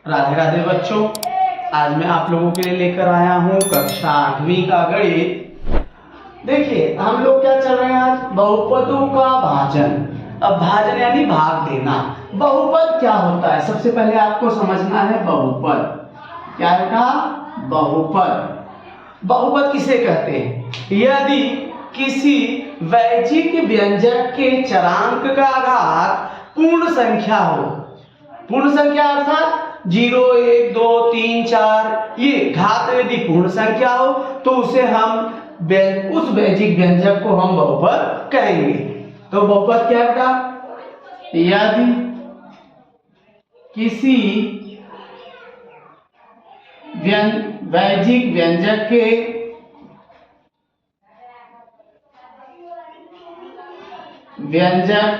राधे राधे बच्चों, आज मैं आप लोगों के लिए लेकर आया हूँ कक्षा 8वीं का गणित। देखिए हम लोग क्या चल रहे हैं आज, बहुपदों का भाजन। अब भाजन यानी भाग देना। बहुपद क्या होता है, सबसे पहले आपको समझना है बहुपद क्या है का बहुपद। बहुपद किसे कहते हैं, यदि किसी वैजिक व्यंजक के चरांक का घात पूर्ण संख्या हो। पूर्ण संख्या अर्थात 0, 1, 2, 3, 4 ये घात यदि पूर्ण संख्या हो तो उसे हम उस वैजिक व्यंजक को हम बहुपद कहेंगे। तो बहुपद क्या था, यदि किसी वैजिक व्यंजक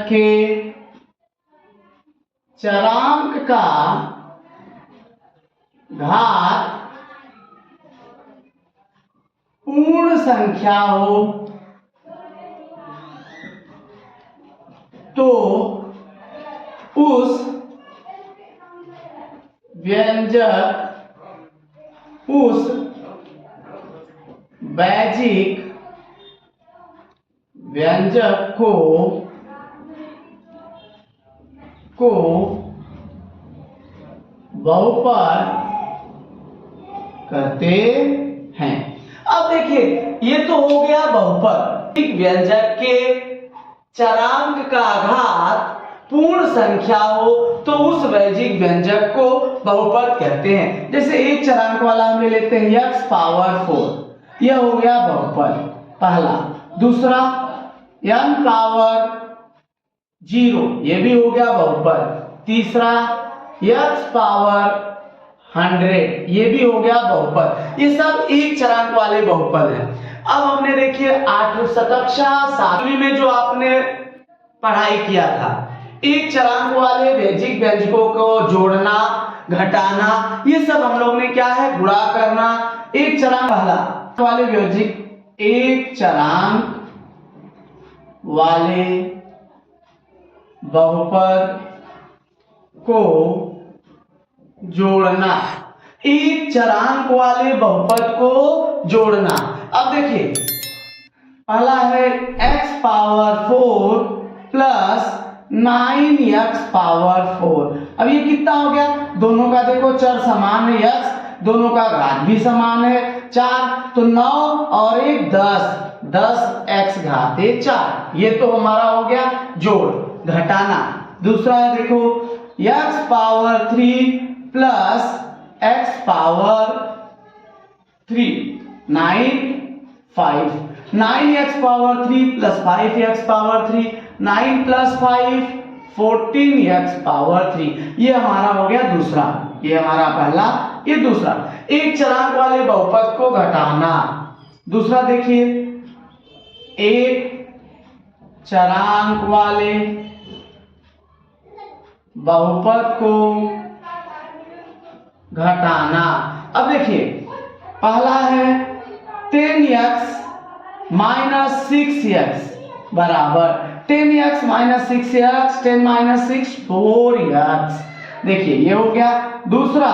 के चरांक का घात पूर्ण संख्या हो तो उस वैजिक व्यंजक को बहुपद कहते हैं। अब देखिए ये तो हो गया बहुपद। एक व्यंजक के चरांक का घात पूर्ण संख्या हो तो उस वैजिक व्यंजक को बहुपद कहते हैं। जैसे एक चरांक वाला हम ले लेते हैं x पावर 4, यह हो गया बहुपद पहला। दूसरा n पावर 0, ये भी हो गया बहुपद। तीसरा x पावर 100, ये भी हो गया बहुपद। ये सब एक चरांक वाले बहुपद हैं। अब हमने देखिए 8वीं कक्षा 7वीं में जो आपने पढ़ाई किया था, एक चरांक वाले वैजिक व्यंजकों को जोड़ना, घटाना, ये सब हम लोग ने क्या है, गुणा करना। एक चरांक वाले वैजिक, एक चरांक वाले बहुपद को जोड़ना, एक चरांक वाले बहुपद को जोड़ना। अब देखिए पहला है x power 4 plus 9x power 4। अब ये कितना हो गया, दोनों का देखो चर समान है, x दोनों का घात भी समान है 4, तो 9 और 1 10, 10x घाते 4, ये तो हमारा हो गया जोड़ घटाना। दूसरा है देखो x power 3 plus x power 3 9 5, 9x power 3 plus 5x power 3, 9 plus 5 14x power 3, ये हमारा हो गया दूसरा। ये हमारा पहला, ये दूसरा। एक चरांक वाले बहुपद को घटाना। दूसरा देखिए एक चरांक वाले बहुपद को घटाना। अब देखिए पहला है 10x माइनस 6x बराबर 10x minus 6x, 10 minus 6 4x, देखिए ये हो गया। दूसरा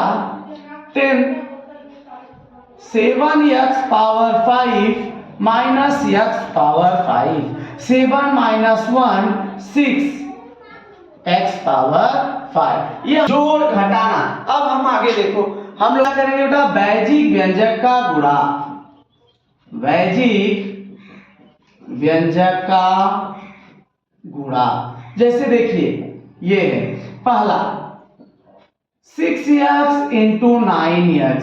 7x power 5 minus x power 5, 7 minus 1 6x power 5, ये जोड़ घटाना। अब हम आगे देखो, हम लोग करेंगे बेटा वैजिक व्यंजक का गुणा। वैजिक व्यंजक का गुणा, जैसे देखिए ये है पहला 6x इंटू 9x।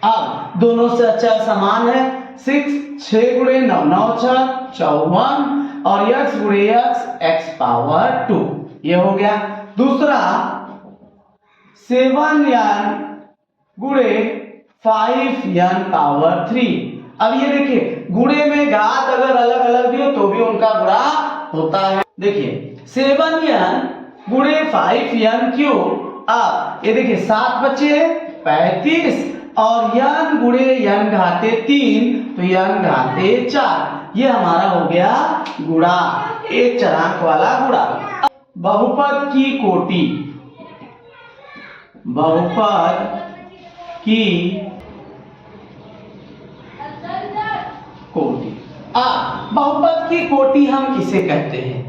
अब दोनों से अचर समान है, 6 गुणे 9 9 6 54 और x गुणे x पावर 2, ये हो गया। दूसरा 7n गुणे 5n पावर 3। अब ये देखिए गुणे में घात अगर अलग अलग भी हो तो भी उनका गुणा होता है। देखिए 7n गुणे 5n क्यूब। अब ये देखिए 7 बचे 35 और n गुणे n घाते 3 तो n घाते 4, ये हमारा हो गया गुणा, एक चरांक वाला गुणा। बहुपद की कोटि, बहुपद की कोटि। बहुपद की कोटि हम किसे कहते हैं?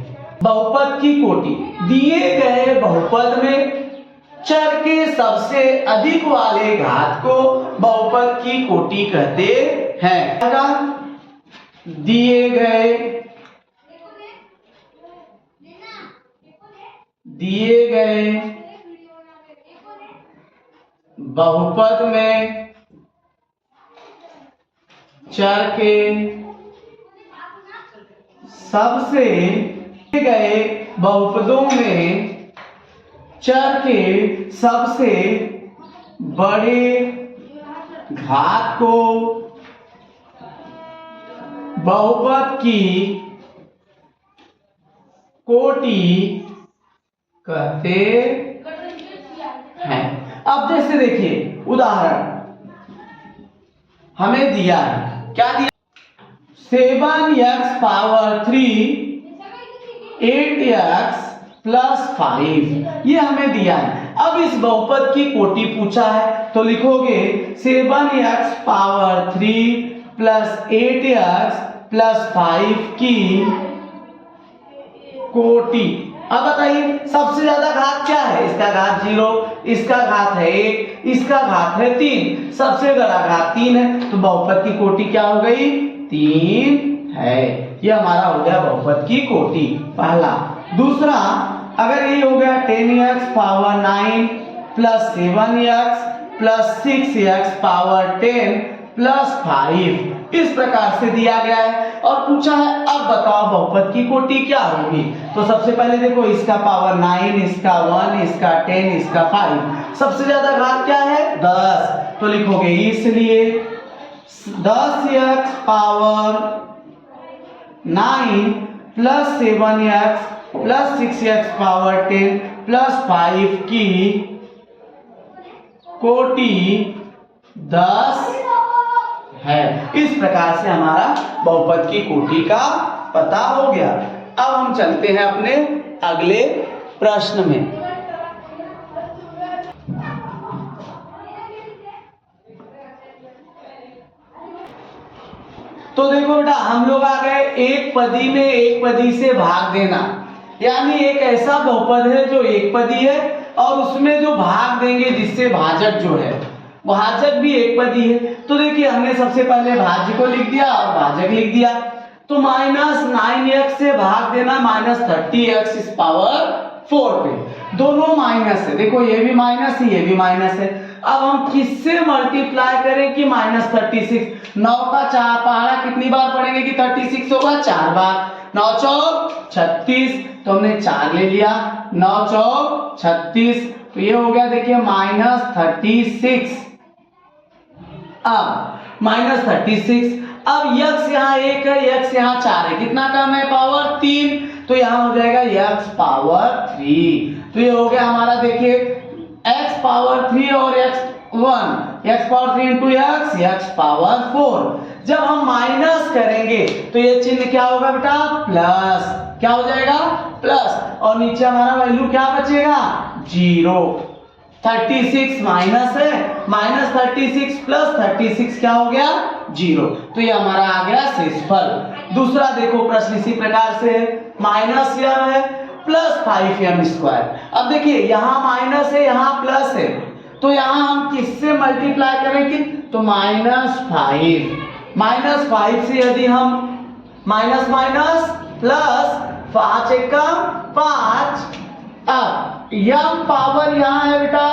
बहुपद की कोटि दिए गए बहुपद में चर के सबसे अधिक वाले घात को बहुपद की कोटि कहते हैं। दिए गए बहुपद में चर के सबसे गए बहुपदों में चर के सबसे बड़े घात को बहुपद की कोटि कहते हैं। अब जैसे देखिए उदाहरण हमें दिया है, क्या दिया? 7x पावर 3 8x प्लस 5 ये हमें दिया है। अब इस बहुपद की कोटि पूछा है तो लिखोगे 7x power 3 plus 8x plus 5 की कोटि। अब बताइए सबसे ज्यादा घात क्या है? इसका घात 0, इसका घात है 1, इसका घात है 3, सबसे बड़ा घात 3 है, तो बहुपद की कोटि क्या हो गई? 3 है। ये हमारा हो गया बहुपद की कोटि पहला। दूसरा, अगर ये हो गया 10x power 9 plus 7x plus 6x power 10 plus 5 इस प्रकार से दिया गया है और पूछा है अब बताओ बहुपद की कोटि क्या होगी। तो सबसे पहले देखो इसका पावर 9, इसका 1, इसका 10, इसका 5, सबसे ज्यादा घात क्या है? 10, तो लिखोगे इसलिए 10x power 9 plus 7x plus 6x power 10 plus 5 की कोटि 10 है। इस प्रकार से हमारा बहुपद की कोटि का पता हो गया। अब हम चलते हैं अपने अगले प्रश्न में। तो देखो बेटा हम लोग आ गए एक पदी में एक पदी से भाग देना, यानी एक ऐसा बहुपद है जो एक पदी है और उसमें जो भाग देंगे जिससे भाजक जो है भाजक भी एक पदी है। तो देखिए हमने सबसे पहले भाज्य को लिख दिया और भाजक लिख दिया। तो माइनस 9x से भाग देना माइनस 30x इस पावर 4 पे, दोनों माइनस है। देखो ये भी माइनस है ये भी माइनस है। अब हम किससे मल्टीप्लाई करें कि माइनस 36? 9 का 4 पहाड़ा कितनी बार पढ़ेंगे कि 36 होगा? 4 बार। 9 चौक 36, तो हमने 4 ले लिया। 9 चौक 36, तो ये हो गया देखिए माइनस 36। अब माइनस 36, अब x यहाँ 1 है, x यहाँ 4 है, कितना कम है? पावर 3, तो यहाँ हो जाएगा x पावर 3। तो ये हो गया हमारा देखिए x पावर 3 और x power 3 into x power 4। जब हम माइनस करेंगे तो ये चिन्ह क्या होगा बेटा? प्लस। क्या हो जाएगा? प्लस। और नीचे हमारा वैल्यू क्या बचेगा? 0। 36 माइनस है, माइनस 36 प्लस 36 क्या हो गया? 0। तो ये हमारा आ गया शेषफल। दूसरा देखो प्रश्न इसी प्रकार से है, माइनस m है प्लस 5m स्क्वायर। अब देखिए यहाँ माइनस है यहाँ प्लस है, तो यहाँ हम किससे मल्टीप्लाई करेंगे? तो माइनस 5 से यदि हम माइनस माइनस प्लस 5 एकम 5। अब यम पावर यहाँ है बेटा,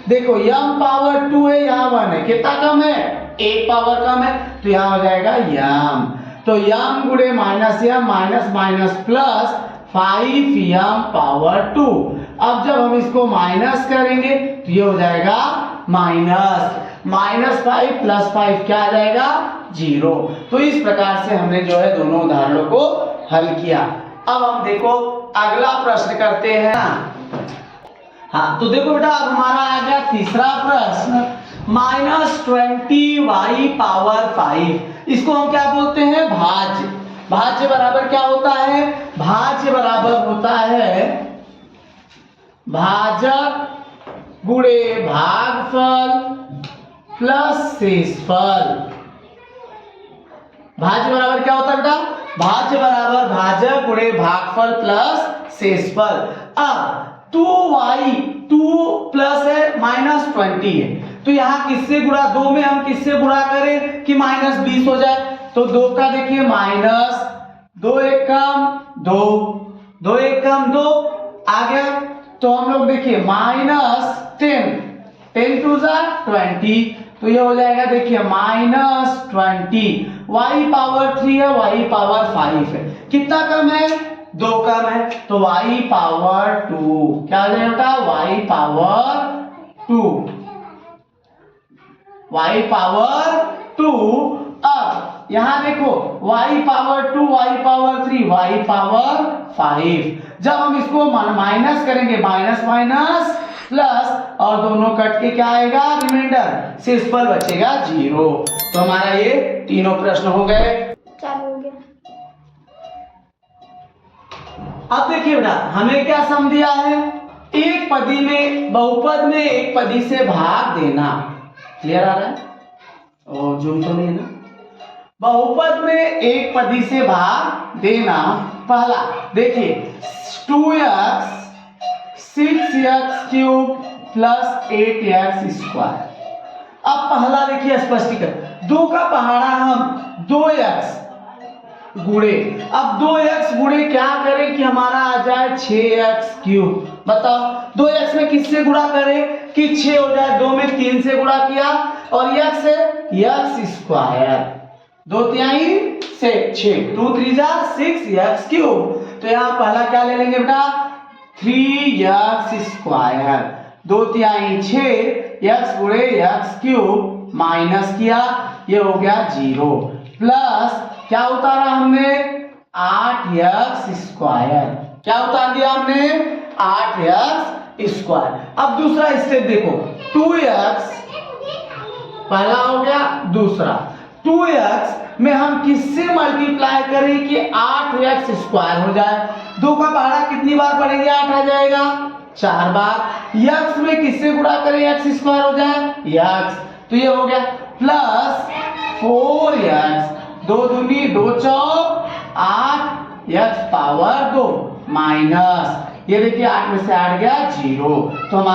देखो यम पावर 2 है यहाँ 1 है, कितना कम है? 1 पावर कम है, तो यहाँ हो जाएगा यम। तो यम गुणे minus m minus minus plus 5m power 2। अब जब हम इसको माइनस करेंगे तो ये हो जाएगा माइनस 5 प्लस 5 क्या आ जाएगा? 0। तो इस प्रकार से हमने जो है दोनों उदाहरणों को हल किया। अब हम देखो अगला प्रश्न करते हैं ना। हाँ तो देखो बेटा अब हमारा आ गया तीसरा प्रश्न, -20y पावर 5। इसको हम क्या बोलते हैं? भाज्य। भाज्य बराबर क्या होता है? भाज्य बराबर होता है भाजक गुणे भागफल प्लस शेषफल। भाज्य बराबर क्या होता है बेटा? भाज्य बराबर भाजक गुणे भागफल प्लस शेषफल। अब 2y 2 प्लस है -20 है, तो यहाँ किससे गुणा, 2 में हम किससे गुणा करें कि -20 हो जाए? तो 2 का देखिए माइनस 2 एकम 2 2 एकम 2 आ गया। तो हम लोग देखिए -10 10 टू जा 20, तो ये हो जाएगा देखिए -20। y पावर 3 है, y पावर 5 है, कितना कम है? 2 कम है, तो y पावर 2 क्या हो जाएगा? y power 2 y power 2। अब यहां देखो y power 2 y power 3 y power 5। जब हम इसको माइनस करेंगे, माइनस माइनस प्लस, और दोनों कट के क्या आएगा? रिमाइंडर, शेषफल बचेगा 0। तो हमारा ये तीनों प्रश्न हो गए। चालू हो गया। अब देखिए बेटा, हमें क्या सम दिया है? एक पदी में, बहुपद में एक पदी से भाग देना। क्लियर आ रहा है? और जूम तो नहीं है ना? बहुपद में एक पदी से भाग देना। पहला देखिए 2x 6x cube plus 8x square. अब पहला देखिए स्पष्टीकरण, 2 का पहाड़ा हम 2x गुणे, अब 2x गुणे क्या करें कि हमारा आ जाए 6x क्यूब। बताओ 2x में किससे गुणा करें कि 6 हो जाए? 2 में 3 से गुणा किया, और x से x स्क्वायर, 2 तिहाई से 6, 2 3 जा 6x क्यूब। तो यहाँ पहला क्या ले लेंगे बेटा? 3x स्क्वायर, 2 तिहाई 6 x गुणे x क्यूब माइनस किया, ये हो गया 0, प्लस क्या उतारा हमने? 8x square. क्या उतार दिया हमने? 8x square. अब दूसरा स्टेप देखो, 2x पहला हो गया, दूसरा 2x में हम किससे मल्टीप्लाई करें कि 8x स्क्वायर हो जाए? 2 का पहाड़ा कितनी बार पढ़ेंगे? 8 आ जाएगा 4 बार। x में किससे गुणा करें x स्क्वायर हो जाए? x, तो ये हो गया प्लस 4x, 2 दूनी 2 चौक 8 x पावर 2 माइनस, ये देखिए 8 में से 8 गया 0। तो हमारा